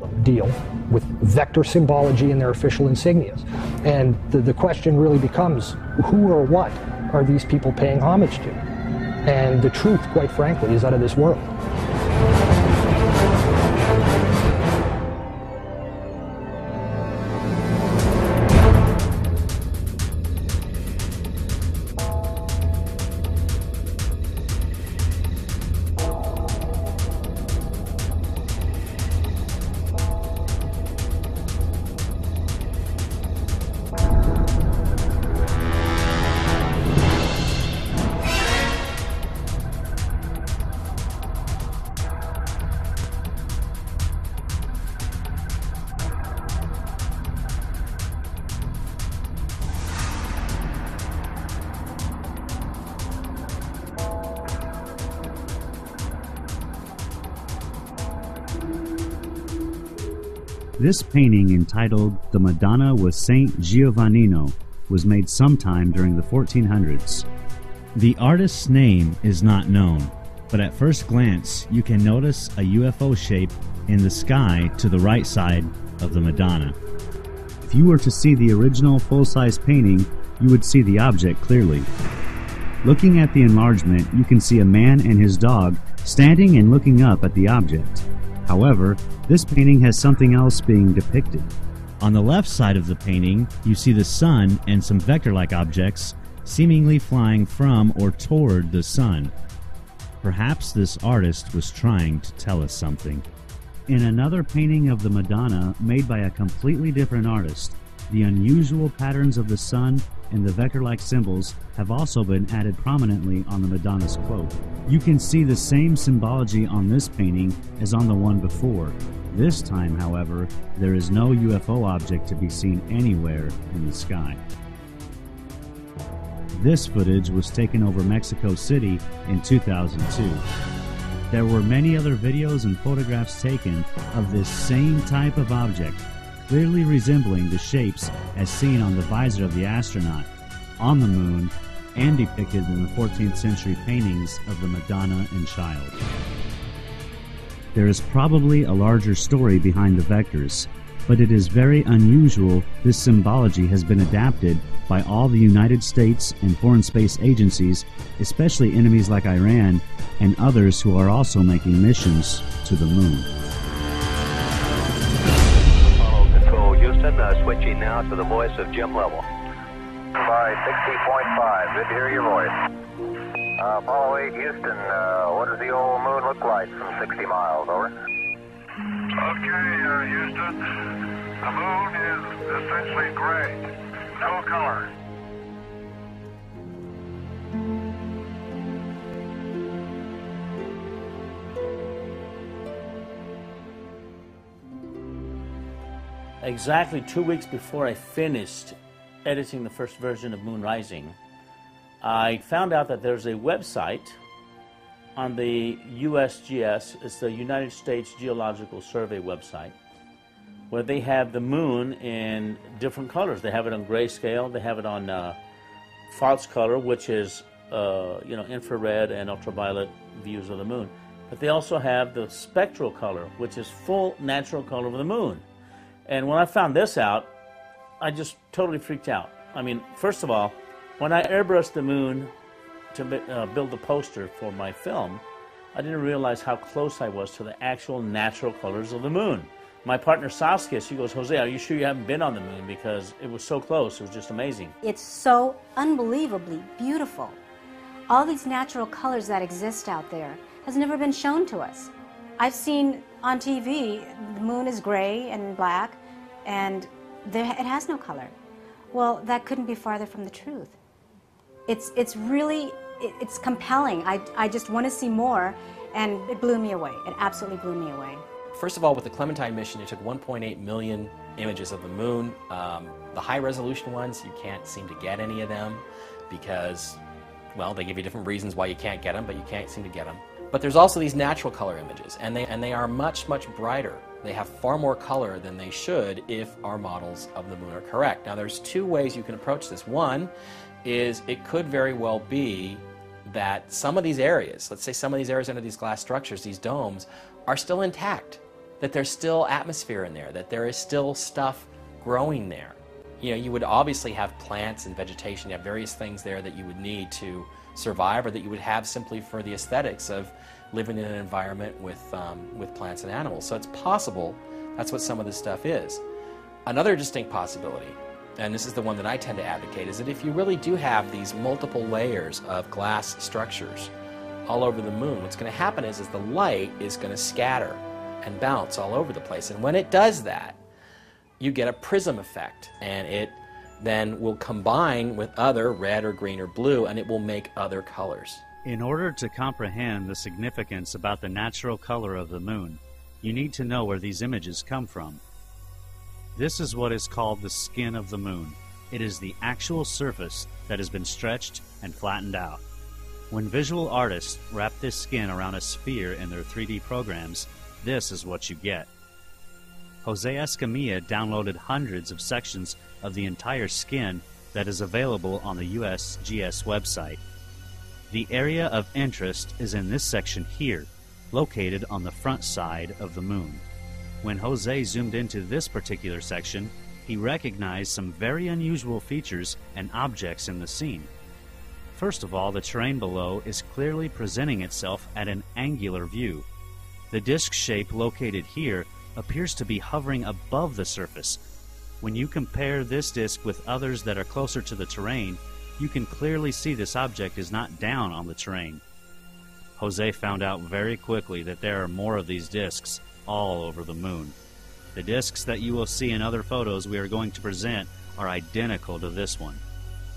them deal with vector symbology in their official insignias. And the question really becomes, who or what are these people paying homage to? And the truth, quite frankly, is out of this world. This painting, entitled The Madonna with Saint Giovannino, was made sometime during the 1400s. The artist's name is not known, but at first glance you can notice a UFO shape in the sky to the right side of the Madonna. If you were to see the original full-size painting, you would see the object clearly. Looking at the enlargement, you can see a man and his dog standing and looking up at the object. However, this painting has something else being depicted. On the left side of the painting, you see the sun and some vector-like objects seemingly flying from or toward the sun. Perhaps this artist was trying to tell us something. In another painting of the Madonna made by a completely different artist, the unusual patterns of the sun and the vector-like symbols have also been added prominently on the Madonna's cloak. You can see the same symbology on this painting as on the one before. This time, however, there is no UFO object to be seen anywhere in the sky. This footage was taken over Mexico City in 2002. There were many other videos and photographs taken of this same type of object, clearly resembling the shapes as seen on the visor of the astronaut, on the moon, and depicted in the 14th century paintings of the Madonna and Child. There is probably a larger story behind the vectors, but it is very unusual this symbology has been adapted by all the United States and foreign space agencies, especially enemies like Iran and others who are also making missions to the moon. Switching now to the voice of Jim Lovell. By 60.5, good to hear your voice. Apollo 8, Houston, what does the old moon look like from 60 miles, over? Okay, Houston, the moon is essentially gray, no color. Exactly 2 weeks before I finished editing the first version of Moon Rising, I found out that there's a website on the USGS, it's the United States Geological Survey website, where they have the moon in different colors. They have it on grayscale, they have it on false color, which is infrared and ultraviolet views of the moon. But they also have the spectral color, which is full natural color of the moon. And when I found this out, I just totally freaked out. I mean, first of all, when I airbrushed the moon to build the poster for my film, I didn't realize how close I was to the actual natural colors of the moon. My partner Saskia, she goes, Jose, are you sure you haven't been on the moon? Because it was so close, it was just amazing. It's so unbelievably beautiful. All these natural colors that exist out there has never been shown to us. I've seen on TV, the moon is gray and black, and it has no color. Well, that couldn't be farther from the truth. It's really compelling. I just want to see more, and it blew me away. It absolutely blew me away. First of all, with the Clementine mission, it took 1.8 million images of the moon. The high-resolution ones, you can't seem to get any of them because, well, they give you different reasons why you can't get them, but you can't seem to get them. But there's also these natural color images, and they are much, much brighter. They have far more color than they should if our models of the moon are correct. Now, there's two ways you can approach this. One is it could very well be that some of these areas, let's say some of these areas under these glass structures, these domes, are still intact, that there's still atmosphere in there, that there is still stuff growing there. You know, you would obviously have plants and vegetation, you have various things there that you would need to survive, or that you would have simply for the aesthetics of living in an environment with plants and animals. So it's possible that's what some of this stuff is. Another distinct possibility, and this is the one that I tend to advocate, is that if you really do have these multiple layers of glass structures all over the moon, what's going to happen is the light is going to scatter and bounce all over the place. And when it does that, you get a prism effect, and it then will combine with other red or green or blue, and it will make other colors. In order to comprehend the significance about the natural color of the moon, you need to know where these images come from. This is what is called the skin of the moon. It is the actual surface that has been stretched and flattened out. When visual artists wrap this skin around a sphere in their 3D programs, this is what you get. Jose Escamilla downloaded hundreds of sections of the entire skin that is available on the USGS website. The area of interest is in this section here, located on the front side of the moon. When Jose zoomed into this particular section, he recognized some very unusual features and objects in the scene. First of all, the terrain below is clearly presenting itself at an angular view. The disc shape located here appears to be hovering above the surface. When you compare this disc with others that are closer to the terrain, you can clearly see this object is not down on the terrain. Jose found out very quickly that there are more of these discs all over the moon. The discs that you will see in other photos we are going to present are identical to this one.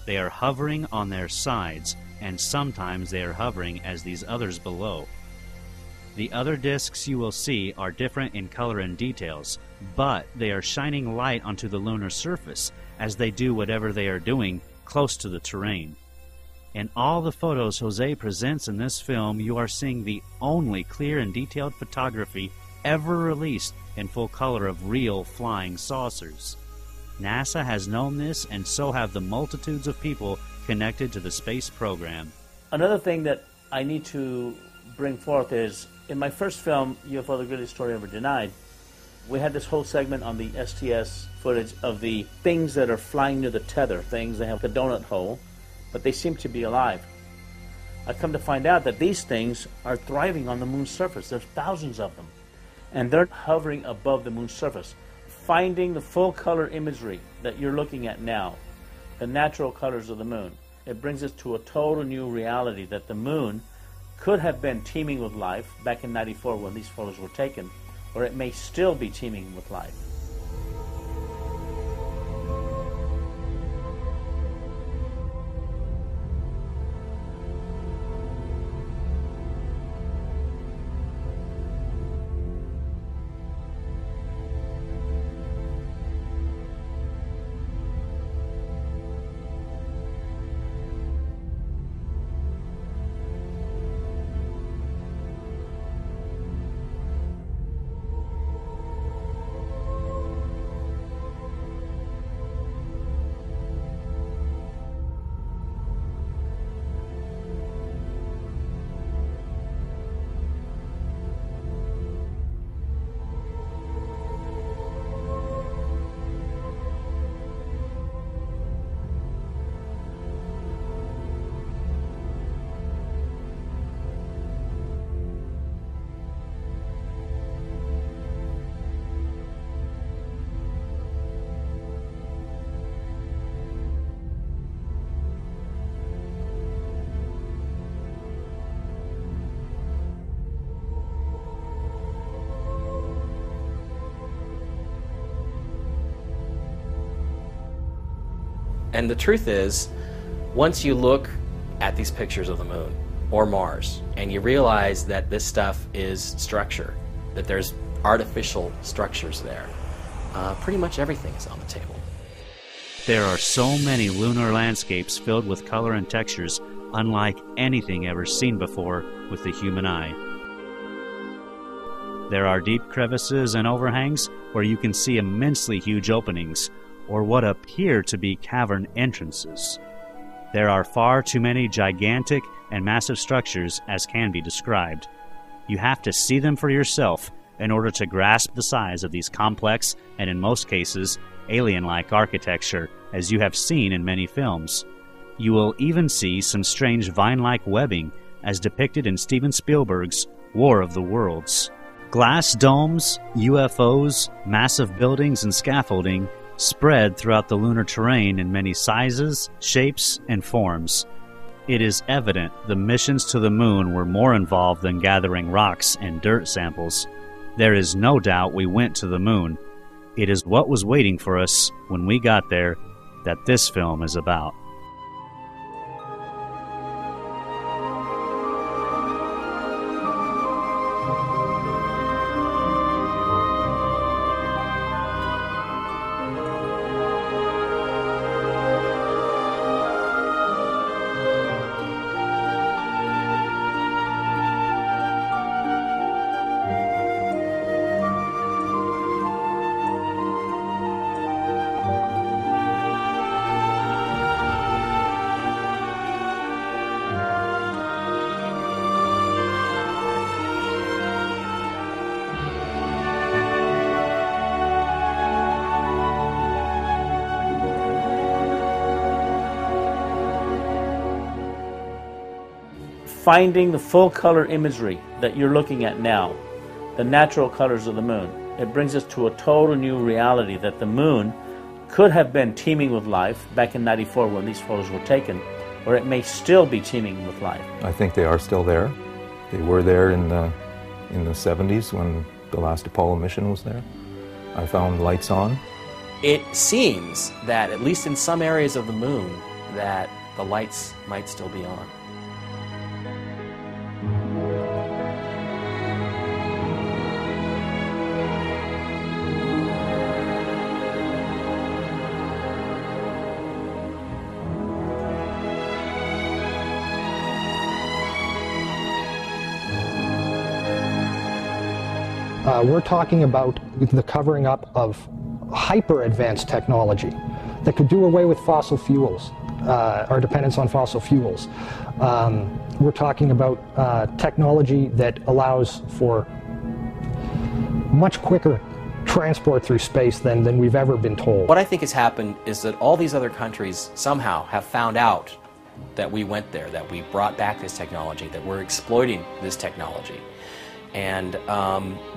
They are hovering on their sides, and sometimes they are hovering as these others below. The other discs you will see are different in color and details, but they are shining light onto the lunar surface as they do whatever they are doing close to the terrain. In all the photos Jose presents in this film, you are seeing the only clear and detailed photography ever released in full color of real flying saucers. NASA has known this, and so have the multitudes of people connected to the space program. Another thing that I need to bring forth is, in my first film, UFO the Greatest Story Ever Denied, we had this whole segment on the STS footage of the things that are flying near the tether, things that have a donut hole, but they seem to be alive. I come to find out that these things are thriving on the moon's surface. There's thousands of them. And they're hovering above the moon's surface, finding the full color imagery that you're looking at now, the natural colors of the moon. It brings us to a total new reality that the moon could have been teeming with life back in '94 when these photos were taken, or it may still be teeming with life. And the truth is, once you look at these pictures of the moon or Mars and you realize that this stuff is structure, that there's artificial structures there, pretty much everything is on the table. There are so many lunar landscapes filled with color and textures unlike anything ever seen before with the human eye. There are deep crevices and overhangs where you can see immensely huge openings, or what appear to be cavern entrances. There are far too many gigantic and massive structures as can be described. You have to see them for yourself in order to grasp the size of these complex and, in most cases, alien-like architecture, as you have seen in many films. You will even see some strange vine-like webbing as depicted in Steven Spielberg's War of the Worlds. Glass domes, UFOs, massive buildings and scaffolding spread throughout the lunar terrain in many sizes, shapes, and forms. It is evident the missions to the moon were more involved than gathering rocks and dirt samples. There is no doubt we went to the moon. It is what was waiting for us when we got there that this film is about. finding the full color imagery that you're looking at now, the natural colors of the moon, it brings us to a total new reality that the moon could have been teeming with life back in '94 when these photos were taken, or it may still be teeming with life. I think they are still there. They were there in the 70s when the last Apollo mission was there. I found lights on. It seems that, at least in some areas of the moon, that the lights might still be on. We're talking about the covering up of hyper-advanced technology that could do away with fossil fuels, our dependence on fossil fuels. We're talking about technology that allows for much quicker transport through space than we've ever been told. What I think has happened is that all these other countries somehow have found out that we went there, that we brought back this technology, that we're exploiting this technology. And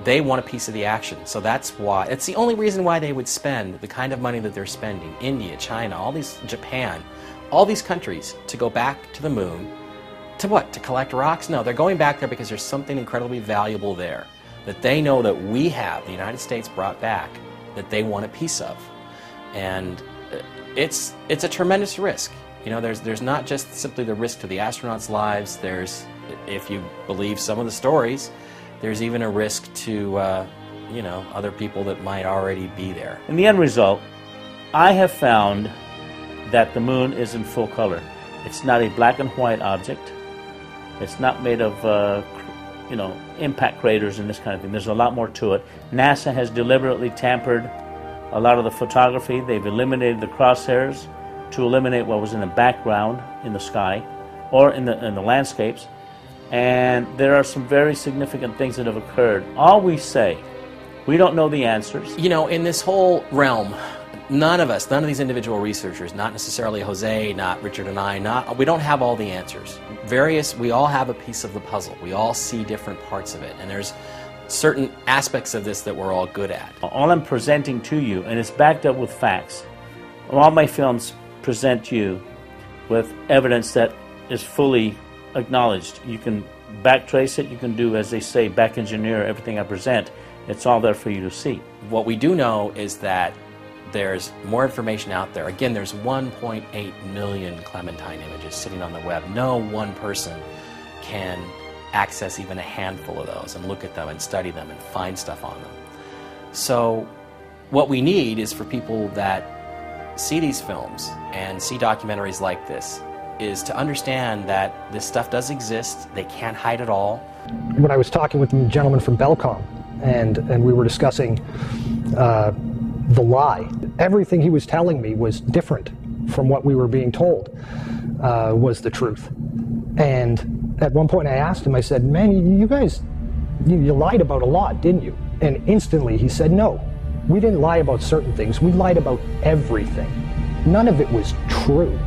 they want a piece of the action. So that's why, it's the only reason why they would spend the kind of money that they're spending. India, China, all these, Japan, all these countries to go back to the moon. To what? To collect rocks? No, they're going back there because there's something incredibly valuable there that they know that we have, the United States brought back, that they want a piece of. And it's a tremendous risk. You know, there's not just simply the risk to the astronauts' lives. There's, if you believe some of the stories, there's even a risk to, you know, other people that might already be there. In the end result, I have found that the moon is in full color. It's not a black and white object. It's not made of, you know, impact craters and this kind of thing. There's a lot more to it. NASA has deliberately tampered a lot of the photography. They've eliminated the crosshairs to eliminate what was in the background in the sky or in the landscapes. And there are some very significant things that have occurred. All we say, we don't know the answers. You know, in this whole realm, none of us, none of these individual researchers, not necessarily Jose, not Richard and I, we don't have all the answers. We all have a piece of the puzzle. We all see different parts of it. And there's certain aspects of this that we're all good at. All I'm presenting to you, and it's backed up with facts, all my films present you with evidence that is fully acknowledged. You can backtrace it, you can do, as they say, back engineer everything I present. It's all there for you to see. What we do know is that there's more information out there. Again, there's 1.8 million Clementine images sitting on the web. No one person can access even a handful of those and look at them and study them and find stuff on them. So what we need is for people that see these films and see documentaries like this is to understand that this stuff does exist. They can't hide it all. When I was talking with the gentleman from Belcom, and we were discussing the lie, everything he was telling me was different from what we were being told was the truth. And at one point I asked him, I said, man, you guys, you lied about a lot, didn't you? And instantly he said, no, we didn't lie about certain things. We lied about everything. None of it was true.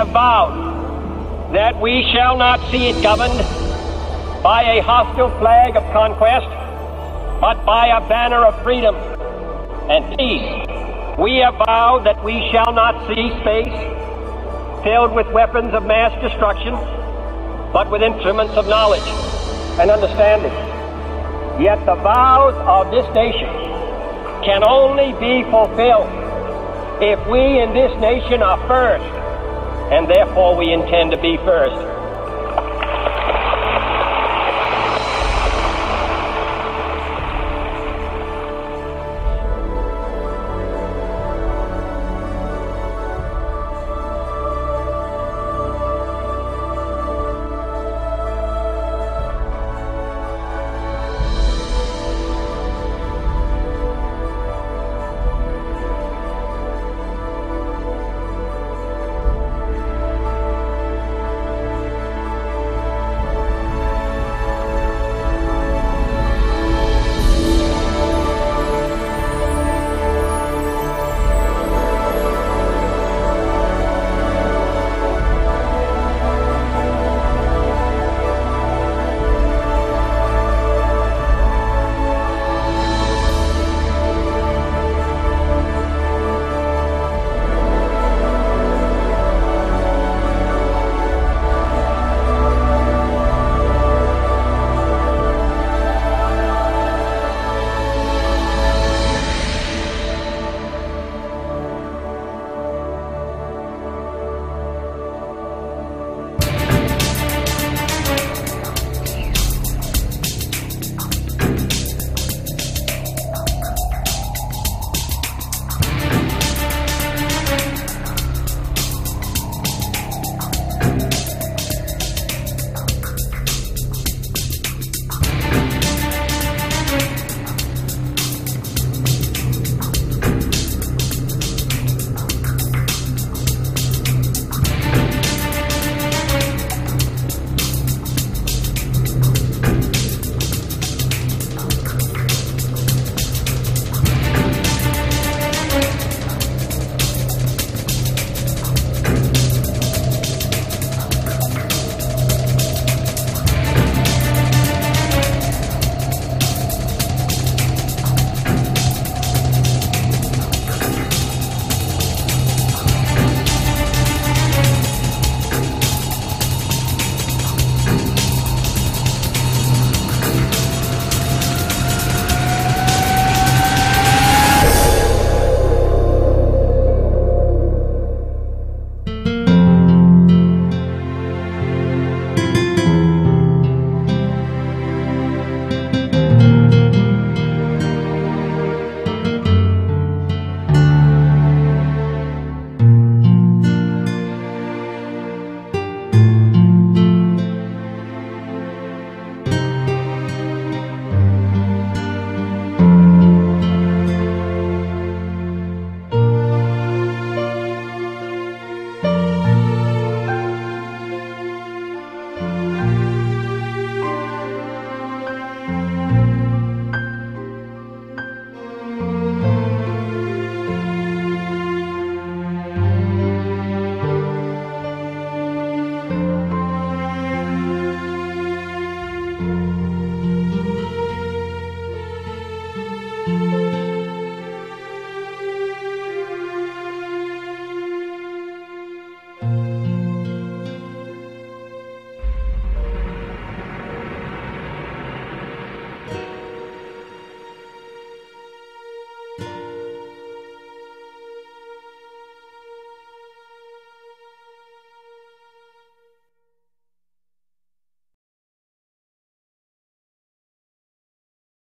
have vowed that we shall not see it governed by a hostile flag of conquest, but by a banner of freedom and peace. We have vowed that we shall not see space filled with weapons of mass destruction, but with instruments of knowledge and understanding. Yet the vows of this nation can only be fulfilled if we in this nation are first, and therefore we intend to be first.